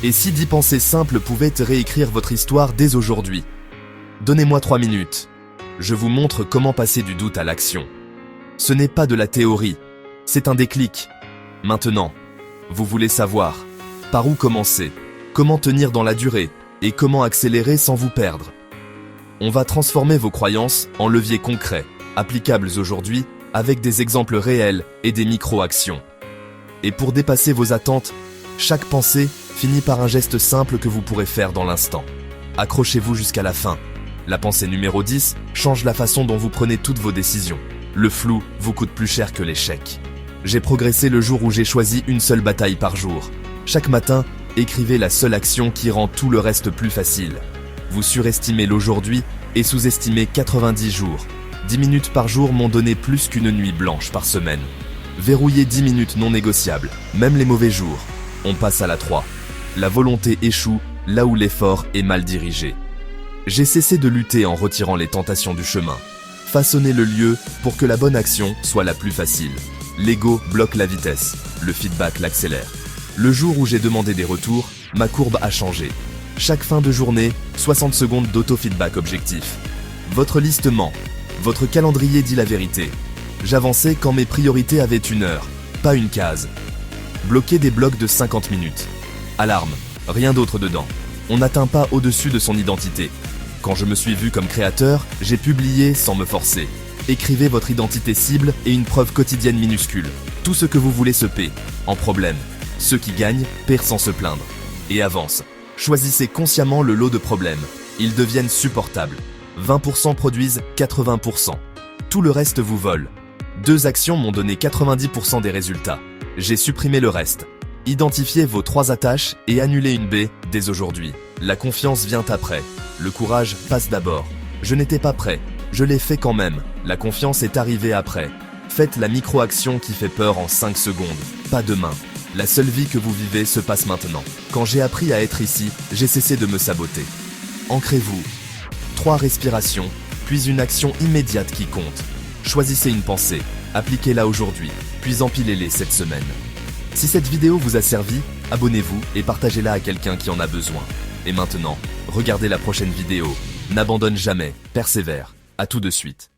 Et si 10 pensées simples pouvaient réécrire votre histoire dès aujourd'hui? Donnez-moi 3 minutes. Je vous montre comment passer du doute à l'action. Ce n'est pas de la théorie, c'est un déclic. Maintenant, vous voulez savoir par où commencer, comment tenir dans la durée et comment accélérer sans vous perdre. On va transformer vos croyances en leviers concrets, applicables aujourd'hui avec des exemples réels et des micro-actions. Et pour dépasser vos attentes, chaque pensée finit par un geste simple que vous pourrez faire dans l'instant. Accrochez-vous jusqu'à la fin. La pensée numéro 10 change la façon dont vous prenez toutes vos décisions. Le flou vous coûte plus cher que l'échec. J'ai progressé le jour où j'ai choisi une seule bataille par jour. Chaque matin, écrivez la seule action qui rend tout le reste plus facile. Vous surestimez l'aujourd'hui et sous-estimez 90 jours. 10 minutes par jour m'ont donné plus qu'une nuit blanche par semaine. Verrouillez 10 minutes non négociables, même les mauvais jours. On passe à la 3. La volonté échoue là où l'effort est mal dirigé. J'ai cessé de lutter en retirant les tentations du chemin. Façonnez le lieu pour que la bonne action soit la plus facile. L'ego bloque la vitesse, le feedback l'accélère. Le jour où j'ai demandé des retours, ma courbe a changé. Chaque fin de journée, 60 secondes d'auto-feedback objectif. Votre liste ment. Votre calendrier dit la vérité. J'avançais quand mes priorités avaient une heure, pas une case. Bloquez des blocs de 50 minutes. Alarme, rien d'autre dedans. On n'atteint pas au-dessus de son identité. Quand je me suis vu comme créateur, j'ai publié sans me forcer. Écrivez votre identité cible et une preuve quotidienne minuscule. Tout ce que vous voulez se paie, en problème. Ceux qui gagnent perdent sans se plaindre. Et avance. Choisissez consciemment le lot de problèmes. Ils deviennent supportables. 20% produisent 80%. Tout le reste vous vole. 2 actions m'ont donné 90% des résultats. J'ai supprimé le reste. Identifiez vos 3 attaches et annulez une baie dès aujourd'hui. La confiance vient après. Le courage passe d'abord. Je n'étais pas prêt. Je l'ai fait quand même. La confiance est arrivée après. Faites la micro-action qui fait peur en 5 secondes. Pas demain. La seule vie que vous vivez se passe maintenant. Quand j'ai appris à être ici, j'ai cessé de me saboter. Ancrez-vous. 3 respirations, puis une action immédiate qui compte. Choisissez une pensée, appliquez-la aujourd'hui, puis empilez-les cette semaine. Si cette vidéo vous a servi, abonnez-vous et partagez-la à quelqu'un qui en a besoin. Et maintenant, regardez la prochaine vidéo. N'abandonne jamais, persévère. À tout de suite.